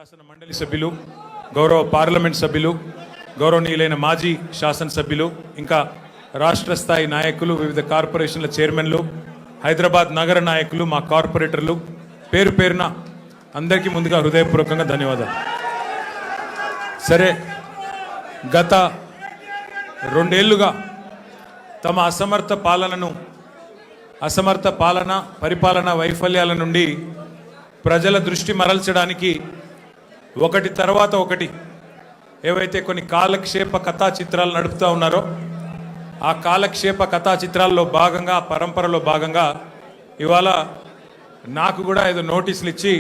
శాసన మండలి సభ్యులు, గౌరవ పార్లమెంట్ సభ్యులు, గౌరవనీయులైన మాజీ శాసనసభ్యులు, ఇంకా రాష్ట్ర స్థాయి నాయకులు, వివిధ కార్పొరేషన్ల చైర్మన్లు, హైదరాబాద్ నగర నాయకులు, మా కార్పొరేటర్లు, పేరు పేరున అందరికీ ముందుగా హృదయపూర్వకంగా ధన్యవాదాలు. సరే, గత 2 ఏళ్లుగా తమ అసమర్థ పరిపాలన వైఫల్యాల నుండి ప్రజల దృష్టి మరల్చడానికి ఒకటి తర్వాత ఒకటి ఏవైతే కొన్ని కాలక్షేప కథా చిత్రాలు నడుపుతూ ఉన్నారో ఆ కాలక్షేప కథా చిత్రాల్లో భాగంగా, పరంపరలో భాగంగా ఇవాళ నాకు కూడా ఏదో నోటీసులు ఇచ్చి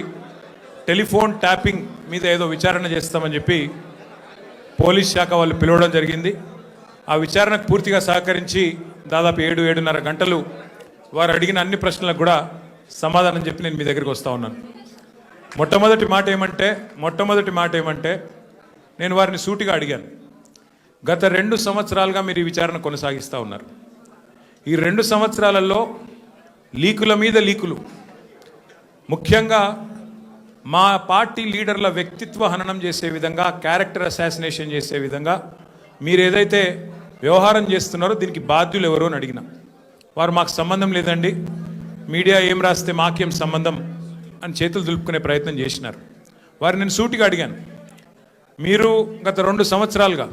టెలిఫోన్ ట్యాపింగ్ మీద ఏదో విచారణ చేస్తామని చెప్పి పోలీస్ శాఖ వాళ్ళు పిలవడం జరిగింది. ఆ విచారణకు పూర్తిగా సహకరించి దాదాపు 7-7:30 గంటలు వారు అడిగిన అన్ని ప్రశ్నలకు కూడా సమాధానం చెప్పి నేను మీ దగ్గరికి వస్తూ ఉన్నాను. మొట్టమొదటి మాట ఏమంటే నేను వారిని సూటిగా అడిగాను. గత 2 సంవత్సరాలుగా మీరు ఈ విచారణ కొనసాగిస్తూ ఉన్నారు. ఈ 2 సంవత్సరాలలో లీకుల మీద లీకులు, ముఖ్యంగా మా పార్టీ లీడర్ల వ్యక్తిత్వ హననం చేసే విధంగా, క్యారెక్టర్ అసాసినేషన్ చేసే విధంగా మీరు ఏదైతే వ్యవహారం చేస్తున్నారో దీనికి బాధ్యులు ఎవరో అని అడిగిన వారు మాకు సంబంధం లేదండి, మీడియా ఏం రాస్తే మాకేం సంబంధం అని చేతులు దులుపుకునే ప్రయత్నం చేసినారు. వారు నేను సూటిగా అడిగాను, మీరు గత 2 సంవత్సరాలుగా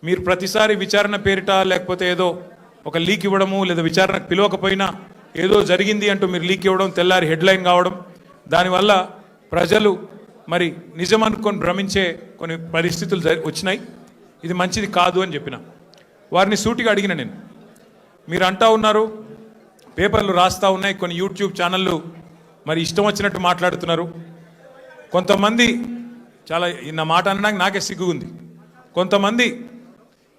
మీరు ప్రతిసారి విచారణ పేరిట లేకపోతే ఏదో ఒక లీక్ ఇవ్వడము, లేదా విచారణకు పిలవకపోయినా ఏదో జరిగింది అంటూ మీరు లీక్ ఇవ్వడం, తెల్లారి హెడ్లైన్ కావడం, దానివల్ల ప్రజలు మరి నిజం అనుకొని భ్రమించే కొన్ని పరిస్థితులు వచ్చినాయి. ఇది మంచిది కాదు అని చెప్పిన వారిని సూటిగా అడిగిన నేను. మీరు అంటా ఉన్నారు, పేపర్లు రాస్తూ ఉన్నాయి, కొన్ని యూట్యూబ్ ఛానళ్ళు మరి ఇష్టం వచ్చినట్టు మాట్లాడుతున్నారు. కొంతమంది చాలా నా మాట అనడానికి నాకే సిగ్గుంది. కొంతమంది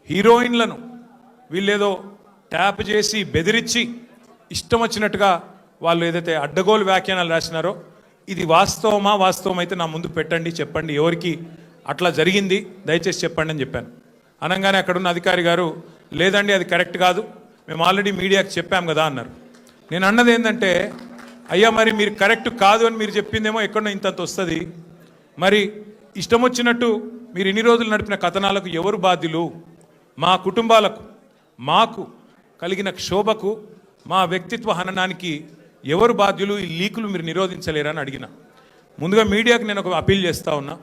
హీరోయిన్లను వీళ్ళేదో ట్యాప్ చేసి బెదిరించి ఇష్టం వచ్చినట్టుగా వాళ్ళు ఏదైతే అడ్డగోలు వ్యాఖ్యానాలు రాసినారో ఇది వాస్తవం అయితే నా ముందు పెట్టండి, చెప్పండి ఎవరికి అట్లా జరిగింది దయచేసి చెప్పండి అని చెప్పాను. అనగానే అక్కడున్న అధికారి గారు లేదండి అది కరెక్ట్ కాదు, మేము ఆల్రెడీ మీడియాకి చెప్పాం కదా అన్నారు. నేను అన్నది ఏంటంటే, అయ్యా మరి మీరు కరెక్ట్ కాదు అని మీరు చెప్పిందేమో ఎక్కడో ఇంతంత వస్తుంది, మరి ఇష్టం వచ్చినట్టు మీరు ఇన్ని రోజులు నడిపిన కథనాలకు ఎవరు బాధ్యులు? మా కుటుంబాలకు, మాకు కలిగిన క్షోభకు, మా వ్యక్తిత్వ హననానికి ఎవరు బాధ్యులు? ఈ లీకులు మీరు నిరోధించలేరని అడిగిన. ముందుగా మీడియాకు నేను ఒక అపీల్ చేస్తూ ఉన్నా,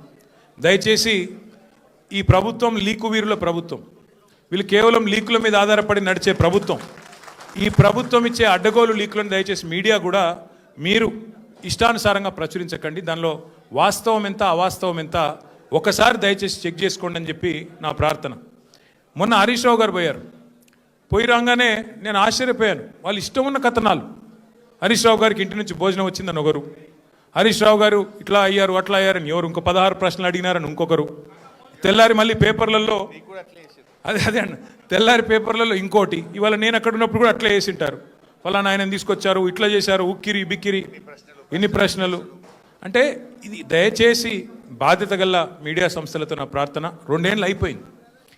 దయచేసి ఈ ప్రభుత్వం లీకు వీరుల ప్రభుత్వం, వీళ్ళు కేవలం లీకుల మీద ఆధారపడి నడిచే ప్రభుత్వం. ఈ ప్రభుత్వం ఇచ్చే అడ్డగోలు లీకులను దయచేసి మీడియా కూడా మీరు ఇష్టానుసారంగా ప్రచురించకండి, దానిలో వాస్తవం ఎంత అవాస్తవం ఎంత ఒకసారి దయచేసి చెక్ చేసుకోండి అని చెప్పి నా ప్రార్థన. మొన్న హరీష్ రావు గారు పోయి రాగానే నేను ఆశ్చర్యపోయాను. వాళ్ళు ఇష్టం ఉన్న కథనాలు, హరీష్ రావు గారికి ఇంటి నుంచి భోజనం వచ్చిందని ఒకరు, హరీష్ రావు గారు ఇట్లా అయ్యారు అట్లా అయ్యారని ఎవరు, ఇంకో 16 ప్రశ్నలు అడిగినారని ఇంకొకరు, తెల్లారి మళ్ళీ పేపర్లలో అదే అన్న తెల్లారి పేపర్లలో ఇంకోటి, ఇవాళ నేను అక్కడ ఉన్నప్పుడు కూడా అట్లా వేసింటారు, ఫలానా ఆయన తీసుకొచ్చారు, ఇట్లా చేశారు, ఉక్కిరి బిక్కిరి ఇన్ని ప్రశ్నలు. అంటే ఇది దయచేసి బాధ్యత గల మీడియా సంస్థలతో నా ప్రార్థన. 2 ఏళ్ళు అయిపోయింది,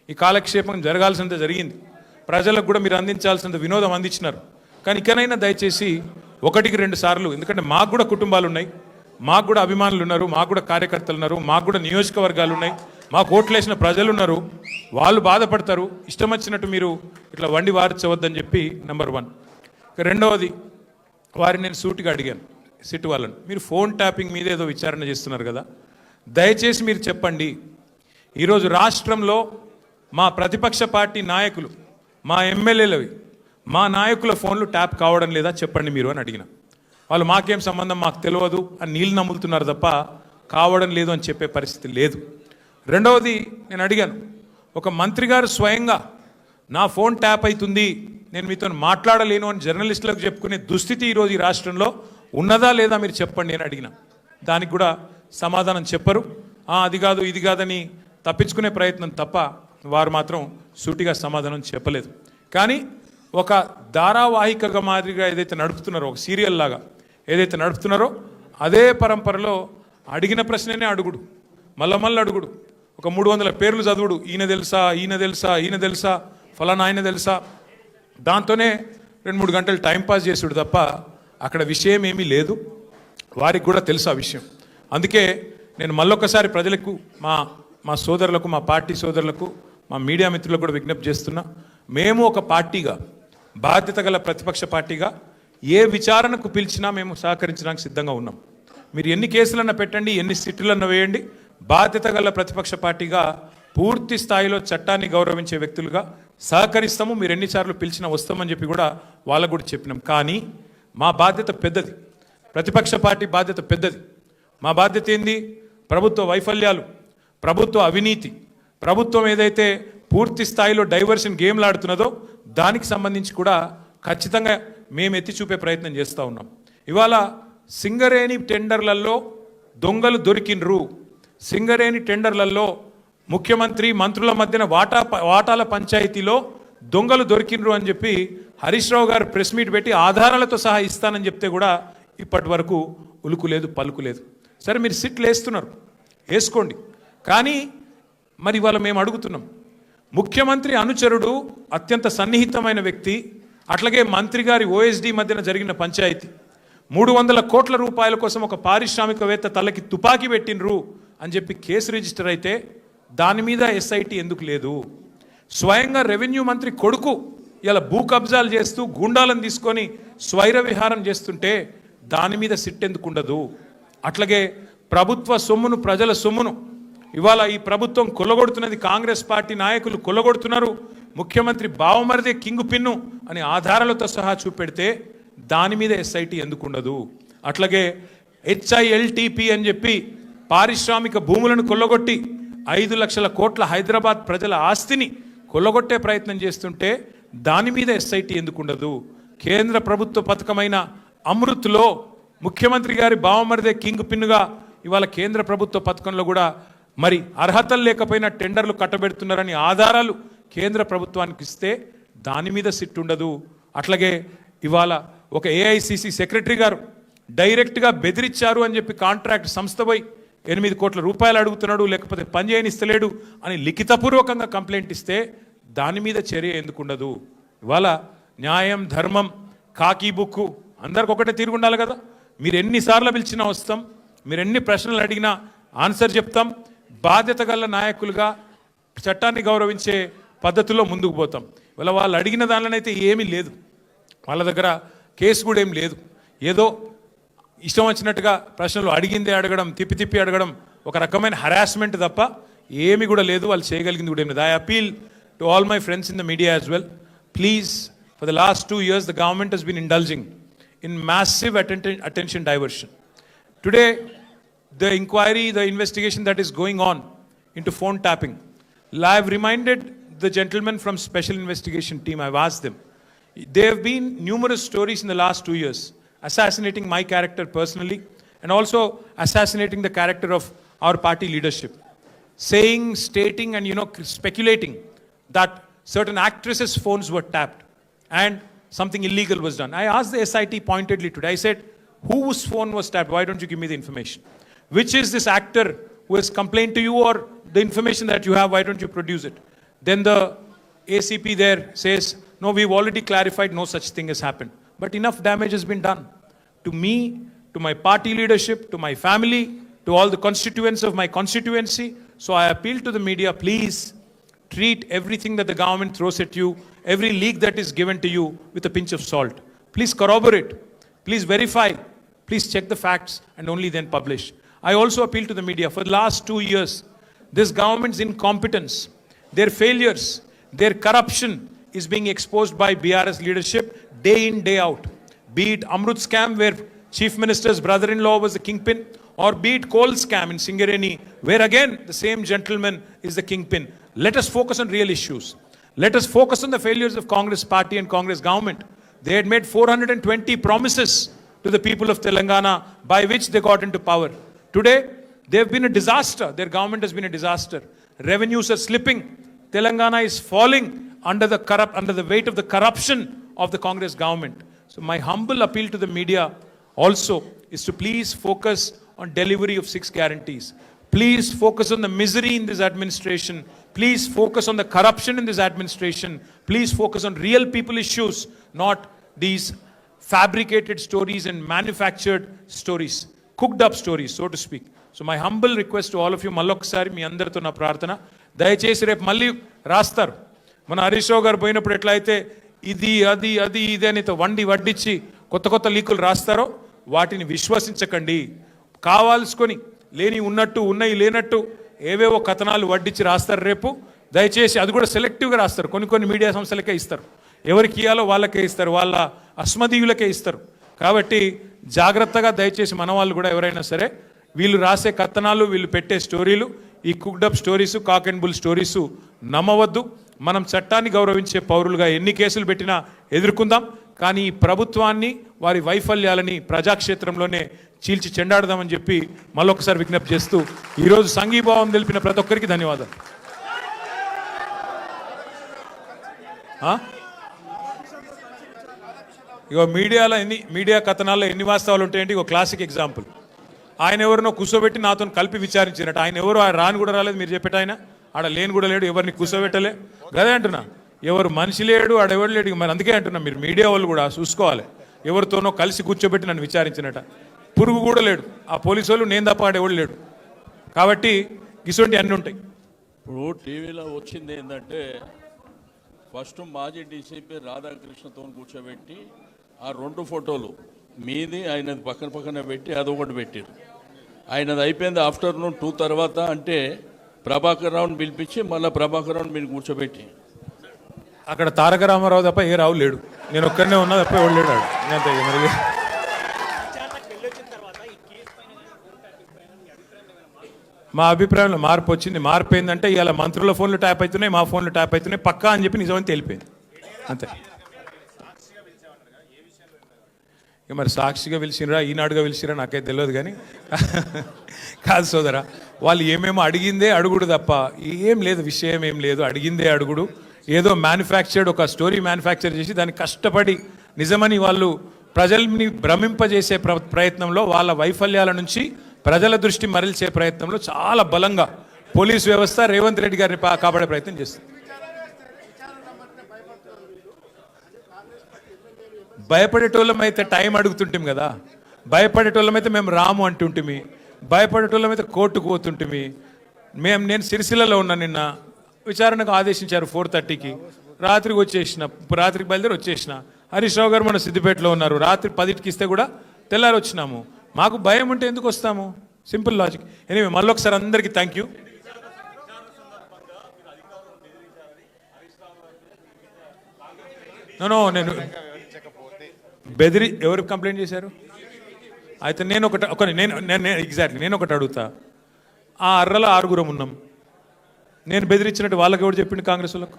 ఈ కాలక్షేపం జరగాల్సినంత జరిగింది, ప్రజలకు కూడా మీరు అందించాల్సినంత వినోదం అందించినారు. కానీ ఇకనైనా దయచేసి 1-2 సార్లు, ఎందుకంటే మాకు కూడా కుటుంబాలు ఉన్నాయి, మాకు కూడా అభిమానులు ఉన్నారు, మాకు కూడా కార్యకర్తలు ఉన్నారు, మాకు కూడా నియోజకవర్గాలు ఉన్నాయి, మాకు ఓట్లేసిన ప్రజలు ఉన్నారు, వాళ్ళు బాధపడతారు. ఇష్టం వచ్చినట్టు మీరు ఇట్లా వండి వార్చవద్దని చెప్పి నెంబర్ 1. రెండవది, వారిని నేను సూటిగా అడిగాను, సిట్ వాళ్ళని, మీరు ఫోన్ ట్యాపింగ్ మీద ఏదో విచారణ చేస్తున్నారు కదా, దయచేసి మీరు చెప్పండి, ఈరోజు రాష్ట్రంలో మా ప్రతిపక్ష పార్టీ నాయకులు, మా ఎమ్మెల్యేలవి, మా నాయకుల ఫోన్లు ట్యాప్ కావడం లేదా చెప్పండి మీరు అని అడిగిన. వాళ్ళు మాకేం సంబంధం, మాకు తెలియదు అని నీళ్ళు నమ్ములుతున్నారు తప్ప కావడం లేదు అని చెప్పే పరిస్థితి లేదు. రెండవది నేను అడిగాను, ఒక మంత్రి గారు స్వయంగా నా ఫోన్ ట్యాప్ అవుతుంది, నేను మీతో మాట్లాడలేను అని జర్నలిస్టులకు చెప్పుకునే దుస్థితి ఈరోజు ఈ రాష్ట్రంలో ఉన్నదా లేదా మీరు చెప్పండి అని అడిగిన. దానికి కూడా సమాధానం చెప్పరు, అది కాదు ఇది కాదని తప్పించుకునే ప్రయత్నం తప్ప వారు మాత్రం సూటిగా సమాధానం చెప్పలేదు. కానీ ఒక ధారావాహికగా మాదిరిగా ఏదైతే నడుపుతున్నారో, ఒక సీరియల్ లాగా ఏదైతే నడుపుతున్నారో అదే పరంపరలో అడిగిన ప్రశ్ననే అడుగుడు, మళ్ళీ అడుగుడు, ఒక 300 పేర్లు చదువుడు, ఈయన తెలుసా ఫలానా ఆయన తెలుసా, దాంతోనే 2-3 గంటలు టైంపాస్ చేసుడు తప్ప అక్కడ విషయం ఏమీ లేదు. వారికి కూడా తెలుసు ఆ విషయం. అందుకే నేను మళ్ళొకసారి ప్రజలకు మా సోదరులకు, మా పార్టీ సోదరులకు, మా మీడియా మిత్రులకు కూడా విజ్ఞప్తి చేస్తున్నా, మేము ఒక పార్టీగా, బాధ్యత గల ప్రతిపక్ష పార్టీగా ఏ విచారణకు పిలిచినా మేము సహకరించడానికి సిద్ధంగా ఉన్నాం. మీరు ఎన్ని కేసులన్నా పెట్టండి, ఎన్ని సిట్టులన్నా వేయండి, బాధ్యత గల ప్రతిపక్ష పార్టీగా పూర్తి స్థాయిలో చట్టాన్ని గౌరవించే వ్యక్తులుగా సహకరిస్తాము. మీరు ఎన్నిసార్లు పిలిచినా వస్తామని చెప్పి కూడా వాళ్ళకు కూడా చెప్పినాం. కానీ మా బాధ్యత పెద్దది, ప్రతిపక్ష పార్టీ బాధ్యత పెద్దది. మా బాధ్యత ఏంది? ప్రభుత్వ వైఫల్యాలు, ప్రభుత్వ అవినీతి, ప్రభుత్వం ఏదైతే పూర్తి స్థాయిలో డైవర్షన్ గేమ్లు ఆడుతున్నదో దానికి సంబంధించి కూడా ఖచ్చితంగా మేము ఎత్తి చూపే ప్రయత్నం చేస్తూ ఉన్నాం. ఇవాళ సింగరేణి టెండర్లలో దొంగలు దొరికినరు, సింగరేణి టెండర్లలో ముఖ్యమంత్రి మంత్రుల మధ్యన వాటాల పంచాయతీలో దొంగలు దొరికినరు అని చెప్పి హరీష్ రావు గారు ప్రెస్ మీట్ పెట్టి ఆధారాలతో సహా ఇస్తానని చెప్తే కూడా ఇప్పటి వరకు ఉలుకు లేదు, పలుకు లేదు. సరే, మీరు సిట్లు వేస్తున్నారు, వేసుకోండి. కానీ మరి ఇవాళ మేము అడుగుతున్నాం, ముఖ్యమంత్రి అనుచరుడు, అత్యంత సన్నిహితమైన వ్యక్తి, అట్లాగే మంత్రి గారి ఓఎస్డీ మధ్యన జరిగిన పంచాయతీ, 300 కోట్ల రూపాయల కోసం ఒక పారిశ్రామికవేత్త తలకి తుపాకీ పెట్టినరు అని చెప్పి కేసు రిజిస్టర్ అయితే దాని మీద ఎస్ఐటి ఎందుకు లేదు? స్వయంగా రెవెన్యూ మంత్రి కొడుకు ఇలా భూ కబ్జాలు చేస్తూ గూండాలను తీసుకొని స్వైర విహారం చేస్తుంటే దాని మీద సిట్ ఎందుకు ఉండదు? అట్లాగే ప్రభుత్వ సొమ్మును, ప్రజల సొమ్మును ఇవాళ ఈ ప్రభుత్వం కొల్లగొడుతున్నది, కాంగ్రెస్ పార్టీ నాయకులు కొల్లగొడుతున్నారు, ముఖ్యమంత్రి బావమరిదే కింగ్ పిన్ను అని ఆధారాలతో సహా చూపెడితే దాని మీద ఎస్ఐటి ఎందుకు ఉండదు? అట్లాగే HILTP అని చెప్పి పారిశ్రామిక భూములను కొల్లగొట్టి 5 లక్షల కోట్ల హైదరాబాద్ ప్రజల ఆస్తిని కొల్లగొట్టే ప్రయత్నం చేస్తుంటే దాని మీద ఎస్ఐటి ఎందుకు ఉండదు? కేంద్ర ప్రభుత్వ పథకమైన అమృత్లో ముఖ్యమంత్రి గారి బావమరిదే కింగ్ పిన్నుగా ఇవాళ కేంద్ర ప్రభుత్వ పథకంలో కూడా మరి అర్హతలు లేకపోయినా టెండర్లు కట్టబెడుతున్నారని ఆధారాలు కేంద్ర ప్రభుత్వానికి ఇస్తే దాని మీద సిట్ ఉండదు. అట్లాగే ఇవాళ ఒక AICC సెక్రటరీ గారు డైరెక్ట్గా బెదిరించారు అని చెప్పి కాంట్రాక్ట్ సంస్థ పోయి 8 కోట్ల రూపాయలు అడుగుతున్నాడు, లేకపోతే పని చేయనిస్తలేడు అని లిఖితపూర్వకంగా కంప్లైంట్ ఇస్తే దాని మీద చర్య ఎందుకు ఉండదు? ఇవాళ న్యాయం, ధర్మం, కాకి బుక్కు అందరికి ఒకటే తీరు ఉండాలి కదా. మీరు ఎన్నిసార్లు పిలిచినా వస్తాం, మీరు ఎన్ని ప్రశ్నలు అడిగినా ఆన్సర్ చెప్తాం. బాధ్యత గల నాయకులుగా చట్టాన్ని గౌరవించే పద్ధతిలో ముందుకు పోతాం. ఇవాళ వాళ్ళు అడిగిన దానిలోనైతే ఏమీ లేదు, వాళ్ళ దగ్గర కేసు కూడా ఏం లేదు. ఏదో ఇష్టం వచ్చినట్టుగా ప్రశ్నలు అడిగిందే అడగడం, తిప్పి అడగడం ఒక రకమైన హరాస్మెంట్ తప్ప ఏమి కూడా లేదు. వాళ్ళు చేయగలిగింది కూడా ఏం లేదు. I appeal to all my friends in the media as well, please, for the last 2 years the government has been indulging in massive attention diversion. Today, the inquiry, the investigation that is going on into phone tapping, I have reminded the gentlemen from special investigation team, I've asked them, there have been numerous stories in the last 2 years assassinating my character personally and also assassinating the character of our party leadership, saying, stating and speculating that certain actresses' phones were tapped and something illegal was done. I asked the SIT pointedly today, I said, whose phone was tapped? Why don't you give me the information? Which is this actor who has complained to you, or the information that you have, why don't you produce it? Then the ACP there says, no, we've already clarified, no such thing has happened. But enough damage has been done to me, to my party leadership, to my family, to all the constituents of my constituency. So I appeal to the media, please treat everything that the government throws at you, every leak that is given to you, with a pinch of salt. Please corroborate, please verify, please check the facts and only then publish. I also appeal to the media, for the last 2 years, this government's incompetence, their failures, their corruption is being exposed by BRS leadership day in, day out. Be it Amrut scam where Chief Minister's brother-in-law was the kingpin, or be it coal scam in Singareni where again the same gentleman is the kingpin. Let us focus on real issues. Let us focus on the failures of Congress party and Congress government. They had made 420 promises to the people of Telangana by which they got into power. Today, they have been a disaster. Their government has been a disaster. Revenues are slipping. Telangana is falling under the weight of the corruption of the Congress government. So my humble appeal to the media also is to please focus on delivery of 6 guarantees. Please focus on the misery in this administration. Please focus on the corruption in this administration. Please focus on real people issues, not these fabricated stories and manufactured stories, cooked up stories, so to speak. So my humble request to all of you, మళ్ళొకసారి మీ అందరితో నా ప్రార్థన, దయచేసి రేపు మళ్ళీ రాస్తారు. మన హరీష్ రావు గారు పోయినప్పుడు ఎట్లయితే ఇది అది అది ఇది అని వడ్డించి కొత్త కొత్త లీకులు రాస్తారో వాటిని విశ్వసించకండి. కావాల్సుకొని లేని ఉన్నట్టు ఉన్నాయి లేనట్టు ఏవేవో కథనాలు వడ్డించి రాస్తారు రేపు. దయచేసి అది కూడా సెలెక్టివ్గా రాస్తారు. కొన్ని మీడియా సంస్థలకే ఇస్తారు, ఎవరికి ఇవ్వాలో వాళ్ళకే ఇస్తారు, వాళ్ళ అస్మదీయులకే ఇస్తారు. కాబట్టి జాగ్రత్తగా దయచేసి మన వాళ్ళు కూడా ఎవరైనా సరే వీళ్ళు రాసే కథనాలు, వీళ్ళు పెట్టే స్టోరీలు, ఈ cooked up stories, cock and bull stories నమ్మవద్దు. మనం చట్టాన్ని గౌరవించే పౌరులుగా ఎన్ని కేసులు పెట్టినా ఎదుర్కొందాం. కానీ ఈ ప్రభుత్వాన్ని, వారి వైఫల్యాలని ప్రజాక్షేత్రంలోనే చీల్చి చెండాడదామని చెప్పి మళ్ళొకసారి విజ్ఞప్తి చేస్తూ ఈరోజు సంఘీభావం తెలిపిన ప్రతి ఒక్కరికి ధన్యవాదాలు. ఇగో మీడియా కథనాల్లో ఎన్ని వాస్తవాలు ఉంటాయంటే ఇగో క్లాసిక్ ఎగ్జాంపుల్. ఆయన ఎవరినో కూర్చోబెట్టి నాతో కలిపి విచారించినట్టు. ఆయన ఎవరు రాని కూడా రాలేదు, మీరు చెప్పేట ఆయన ఆడ లేని కూడా లేడు, ఎవరిని కూర్చోబెట్టలే. గదే అంటున్నా, ఎవరు మనిషి లేడు, ఆడెవరు లేడు. మరి అందుకే అంటున్నా, మీరు మీడియా వాళ్ళు కూడా చూసుకోవాలి. ఎవరితోనో కలిసి కూర్చోబెట్టి నన్ను విచారించినట. పురుగు కూడా లేడు, ఆ పోలీసు వాళ్ళు నేను తప్ప ఆడెవడు లేడు. కాబట్టి ఇటువంటి అన్నీ ఉంటాయి. ఇప్పుడు టీవీలో వచ్చింది ఏంటంటే, ఫస్ట్ మాజీ డీసీపీ రాధాకృష్ణతో కూర్చోబెట్టి ఆ 2 ఫోటోలు మీది ఆయనది పక్కన పెట్టి అదొకటి పెట్టారు. ఆయనది అయిపోయింది ఆఫ్టర్నూన్ 2 తర్వాత. అంటే ప్రభాకర్ రావుని పిలిపించి మళ్ళీ ప్రభాకర్ రావుని మీరు కూర్చోబెట్టి అక్కడ తారక రామారావు తప్ప ఏ రావు లేడు, నేను ఒక్కడనే ఉన్నా తప్ప ఎవడు లేడు. మరి మా అభిప్రాయంలో మార్పు వచ్చింది. మార్పు ఏంటంటే ఇవాళ మంత్రుల ఫోన్లు ట్యాప్ అవుతున్నాయి, మా ఫోన్లు ట్యాప్ అవుతున్నాయి, పక్కా అని చెప్పి నిజమని తెలిపింది అంతే. ఇక మరి సాక్షిగా పిలిచినరా, ఈనాడుగా పిలిచిరా నాకైతే తెలియదు. కానీ కాదు సోదరా, వాళ్ళు ఏమేమో అడిగిందే అడుగుడు తప్ప ఏం లేదు, విషయం ఏం లేదు. అడిగిందే అడుగుడు. ఏదో మ్యానుఫ్యాక్చర్డ్ ఒక స్టోరీ మ్యానుఫ్యాక్చర్ చేసి దాన్ని కష్టపడి నిజమని వాళ్ళు ప్రజల్ని భ్రమింపజేసే ప్రయత్నంలో, వాళ్ళ వైఫల్యాల నుంచి ప్రజల దృష్టి మరల్చే ప్రయత్నంలో చాలా బలంగా పోలీస్ వ్యవస్థ రేవంత్ రెడ్డి గారిని కాపాడే ప్రయత్నం చేస్తుంది. భయపడేటోళ్ళమైతే టైం అడుగుతుంటాం కదా, భయపడేటోళ్ళమైతే మేము రాము అంటుంటిమి, భయపడేటోళ్ళమైతే కోర్టుకు పోతుంటిమి. నేను సిరిసిల్లలో ఉన్నా, నిన్న విచారణకు ఆదేశించారు 4:30కి. రాత్రికి వచ్చేసిన, రాత్రికి బయలుదేరి వచ్చేసిన. హరీష్ రావు గారు మన సిద్దిపేటలో ఉన్నారు, రాత్రి 10కి ఇస్తే కూడా తెల్లారి వచ్చినాము. మాకు భయం ఉంటే ఎందుకు వస్తాము? Simple logic. ఎనీవే మళ్ళొకసారి అందరికీ థ్యాంక్ యూ. నేను ఎవరికి కంప్లైంట్ చేశారు? అయితే నేను ఒకటి అడుగుతా. ఆ అర్రలో 6 ఉన్నాం. నేను బెదిరించినట్టు వాళ్ళకి ఎవరు చెప్పిండు? కాంగ్రెస్ వాళ్ళకు.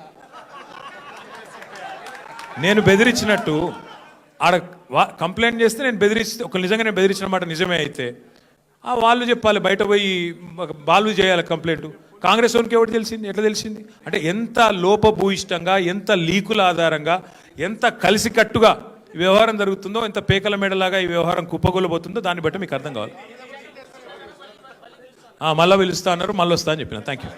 నేను బెదిరించినట్టు ఆడ కంప్లైంట్ చేస్తే నేను నిజంగా నేను బెదిరించిన మాట నిజమే అయితే వాళ్ళు చెప్పాలి, బయట పోయి వాళ్ళు చేయాలి కంప్లైంట్. కాంగ్రెస్ వాళ్ళకి ఎవరు తెలిసింది? ఎట్లా తెలిసింది? అంటే ఎంత లోపభూయిష్టంగా, ఎంత లీకుల ఆధారంగా, ఎంత కలిసికట్టుగా ఈ వ్యవహారం జరుగుతుందో, ఎంత పేకల మేడలాగా ఈ వ్యవహారం కుప్పగొలబోతుందో దాన్ని బట్టి మీకు అర్థం కావాలి. మళ్ళీ పిలుస్తా అన్నారు, మళ్ళీ వస్తా అని చెప్పిన. Thank you.